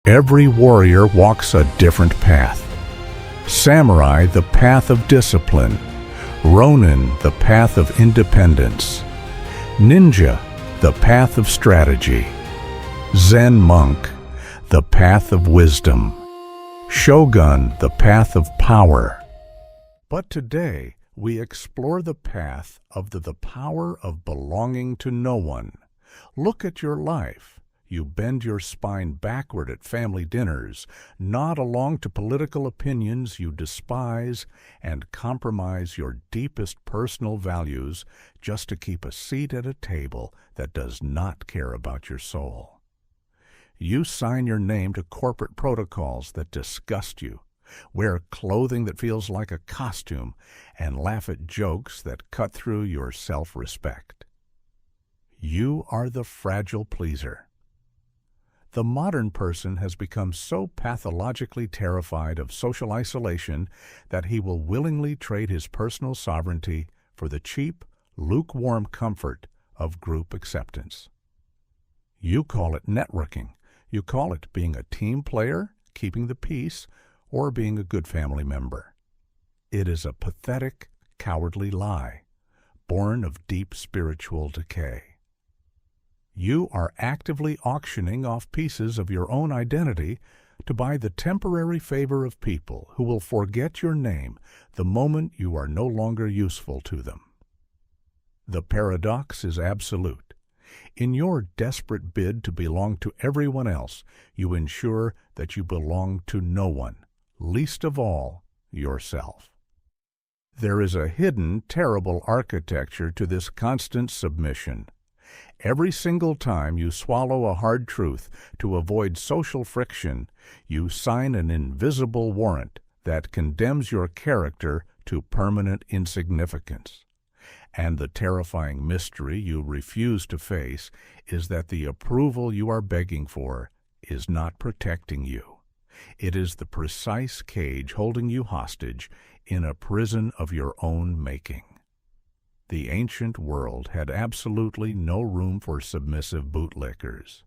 Every warrior walks a different path. Samurai, the path of discipline. Ronin, the path of independence. Ninja, the path of strategy. Zen monk, the path of wisdom. Shogun, the path of power. But today, we explore the path of the power of belonging to no one. Look at your life. You bend your spine backward at family dinners, nod along to political opinions you despise, and compromise your deepest personal values just to keep a seat at a table that does not care about your soul. You sign your name to corporate protocols that disgust you, wear clothing that feels like a costume, and laugh at jokes that cut through your self-respect. You are the fragile pleaser. The modern person has become so pathologically terrified of social isolation that he will willingly trade his personal sovereignty for the cheap, lukewarm comfort of group acceptance. You call it networking. You call it being a team player, keeping the peace, or being a good family member. It is a pathetic, cowardly lie, born of deep spiritual decay. You are actively auctioning off pieces of your own identity to buy the temporary favor of people who will forget your name the moment you are no longer useful to them. The paradox is absolute. In your desperate bid to belong to everyone else, you ensure that you belong to no one, least of all yourself. There is a hidden, terrible architecture to this constant submission. Every single time you swallow a hard truth to avoid social friction, you sign an invisible warrant that condemns your character to permanent insignificance. And the terrifying mystery you refuse to face is that the approval you are begging for is not protecting you. It is the precise cage holding you hostage in a prison of your own making. The ancient world had absolutely no room for submissive bootlickers.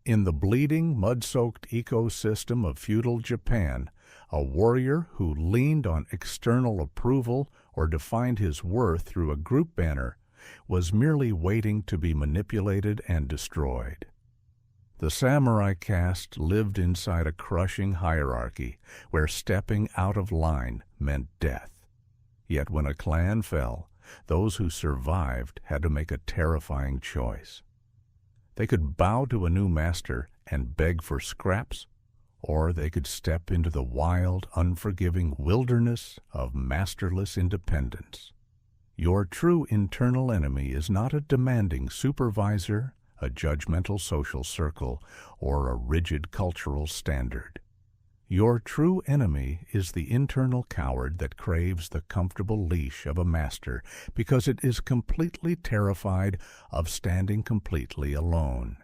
In the bleeding, mud-soaked ecosystem of feudal Japan, a warrior who leaned on external approval or defined his worth through a group banner was merely waiting to be manipulated and destroyed. The samurai caste lived inside a crushing hierarchy where stepping out of line meant death. Yet when a clan fell, those who survived had to make a terrifying choice. They could bow to a new master and beg for scraps, or they could step into the wild, unforgiving wilderness of masterless independence. Your true internal enemy is not a demanding supervisor, a judgmental social circle, or a rigid cultural standard. Your true enemy is the internal coward that craves the comfortable leash of a master because it is completely terrified of standing completely alone.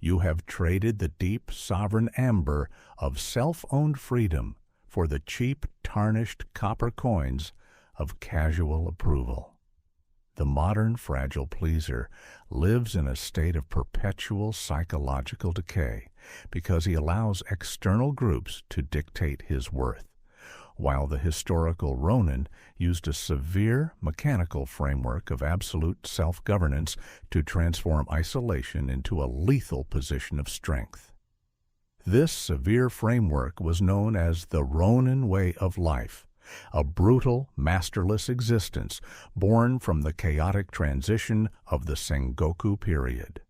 You have traded the deep, sovereign amber of self-owned freedom for the cheap, tarnished copper coins of casual approval. The modern fragile pleaser lives in a state of perpetual psychological decay because he allows external groups to dictate his worth, while the historical Ronin used a severe mechanical framework of absolute self-governance to transform isolation into a lethal position of strength. This severe framework was known as the Ronin Way of Life, a brutal, masterless existence born from the chaotic transition of the Sengoku period.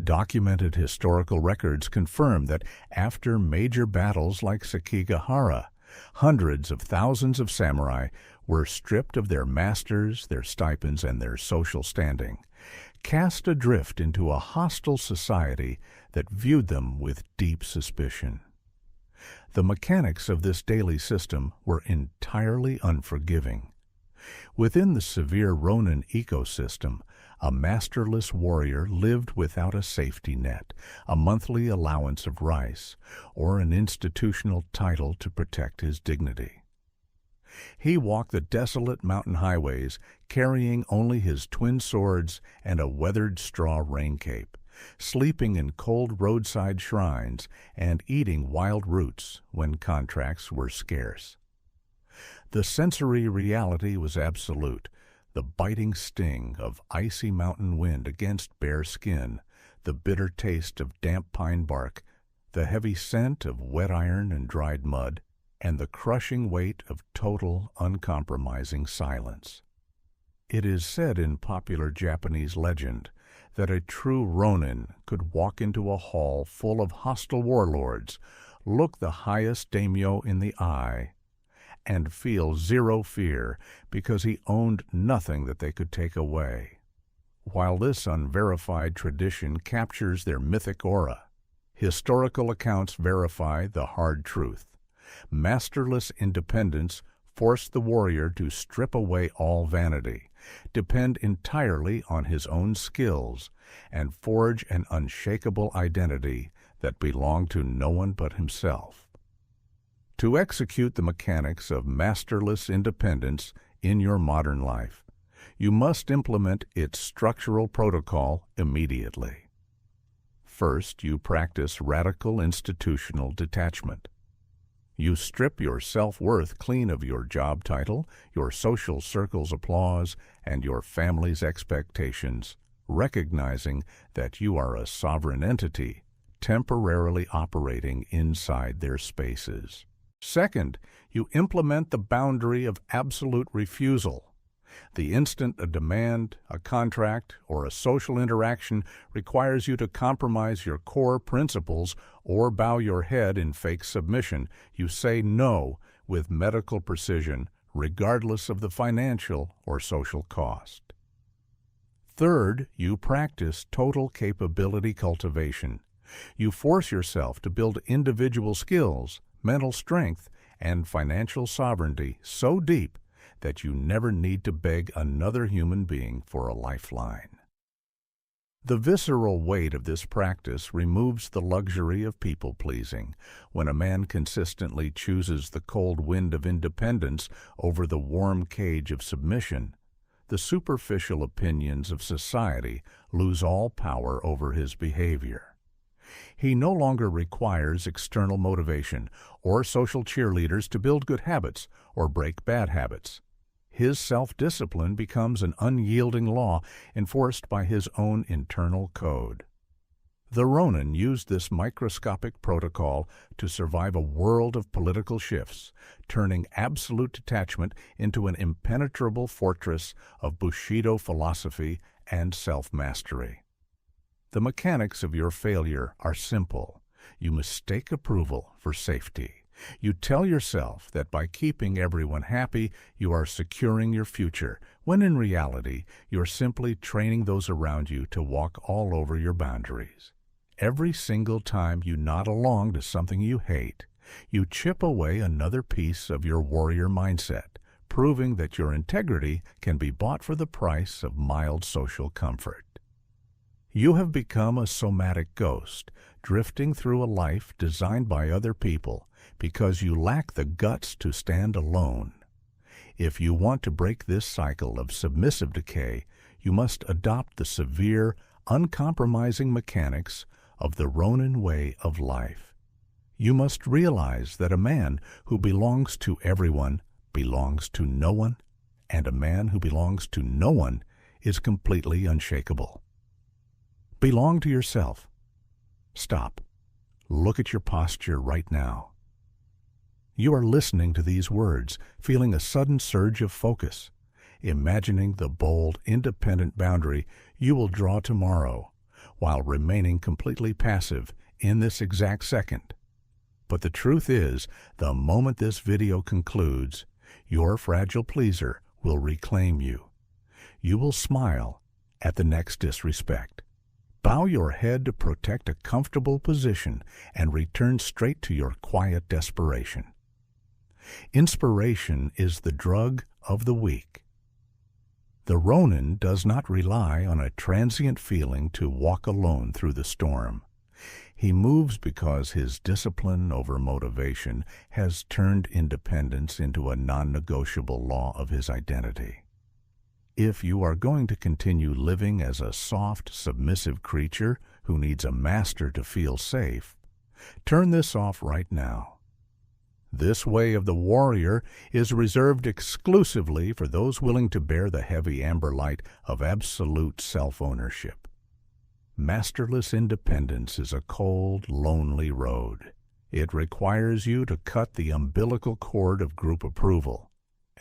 Documented historical records confirm that after major battles like Sekigahara, hundreds of thousands of samurai were stripped of their masters, their stipends, and their social standing, cast adrift into a hostile society that viewed them with deep suspicion. The mechanics of this daily system were entirely unforgiving. Within the severe Ronin ecosystem, a masterless warrior lived without a safety net, a monthly allowance of rice, or an institutional title to protect his dignity. He walked the desolate mountain highways carrying only his twin swords and a weathered straw rain cape, sleeping in cold roadside shrines, and eating wild roots when contracts were scarce. The sensory reality was absolute, the biting sting of icy mountain wind against bare skin, the bitter taste of damp pine bark, the heavy scent of wet iron and dried mud, and the crushing weight of total, uncompromising silence. It is said in popular Japanese legend that a true Ronin could walk into a hall full of hostile warlords, look the highest daimyo in the eye, and feel zero fear because he owned nothing that they could take away. While this unverified tradition captures their mythic aura, historical accounts verify the hard truth. Masterless independence forced the warrior to strip away all vanity, depend entirely on his own skills, and forge an unshakable identity that belonged to no one but himself. To execute the mechanics of masterless independence in your modern life, you must implement its structural protocol immediately. First, you practice radical institutional detachment. You strip your self-worth clean of your job title, your social circle's applause, and your family's expectations, recognizing that you are a sovereign entity, temporarily operating inside their spaces. Second, you implement the boundary of absolute refusal. The instant a demand, a contract, or a social interaction requires you to compromise your core principles or bow your head in fake submission, you say no with medical precision, regardless of the financial or social cost. Third, you practice total capability cultivation. You force yourself to build individual skills, mental strength, and financial sovereignty so deep that you never need to beg another human being for a lifeline. The visceral weight of this practice removes the luxury of people-pleasing. When a man consistently chooses the cold wind of independence over the warm cage of submission, the superficial opinions of society lose all power over his behavior. He no longer requires external motivation or social cheerleaders to build good habits or break bad habits. His self-discipline becomes an unyielding law enforced by his own internal code. The Ronin used this microscopic protocol to survive a world of political shifts, turning absolute detachment into an impenetrable fortress of Bushido philosophy and self-mastery. The mechanics of your failure are simple. You mistake approval for safety. You tell yourself that by keeping everyone happy, you are securing your future, when in reality, you're simply training those around you to walk all over your boundaries. Every single time you nod along to something you hate, you chip away another piece of your warrior mindset, proving that your integrity can be bought for the price of mild social comfort. You have become a somatic ghost, drifting through a life designed by other people because you lack the guts to stand alone. If you want to break this cycle of submissive decay, you must adopt the severe, uncompromising mechanics of the Ronin Way of Life. You must realize that a man who belongs to everyone belongs to no one, and a man who belongs to no one is completely unshakable. Belong to yourself. Stop. Look at your posture right now. You are listening to these words, feeling a sudden surge of focus, imagining the bold, independent boundary you will draw tomorrow, while remaining completely passive in this exact second. But the truth is, the moment this video concludes, your fragile pleaser will reclaim you. You will smile at the next disrespect. Bow your head to protect a comfortable position and return straight to your quiet desperation. Inspiration is the drug of the weak. The Ronin does not rely on a transient feeling to walk alone through the storm. He moves because his discipline over motivation has turned independence into a non-negotiable law of his identity. If you are going to continue living as a soft, submissive creature, who needs a master to feel safe, turn this off right now. This way of the warrior is reserved exclusively for those willing to bear the heavy amber light of absolute self-ownership. Masterless independence is a cold, lonely road. It requires you to cut the umbilical cord of group approval,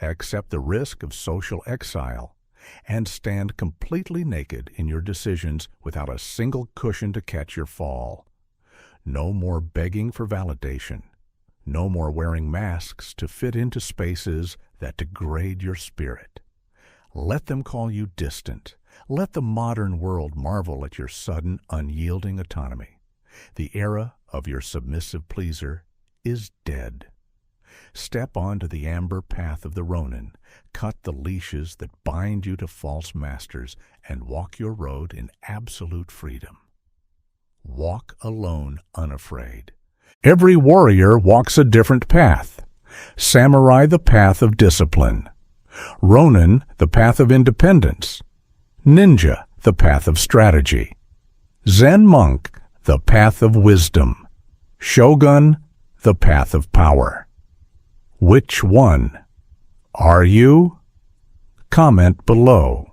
accept the risk of social exile, and stand completely naked in your decisions without a single cushion to catch your fall. No more begging for validation. No more wearing masks to fit into spaces that degrade your spirit. Let them call you distant. Let the modern world marvel at your sudden, unyielding autonomy. The era of your submissive pleaser is dead. Step onto the amber path of the Ronin, cut the leashes that bind you to false masters, and walk your road in absolute freedom. Walk alone, unafraid. Every warrior walks a different path. Samurai, the path of discipline. Ronin, the path of independence. Ninja, the path of strategy. Zen monk, the path of wisdom. Shogun, the path of power. Which one are you? Comment below.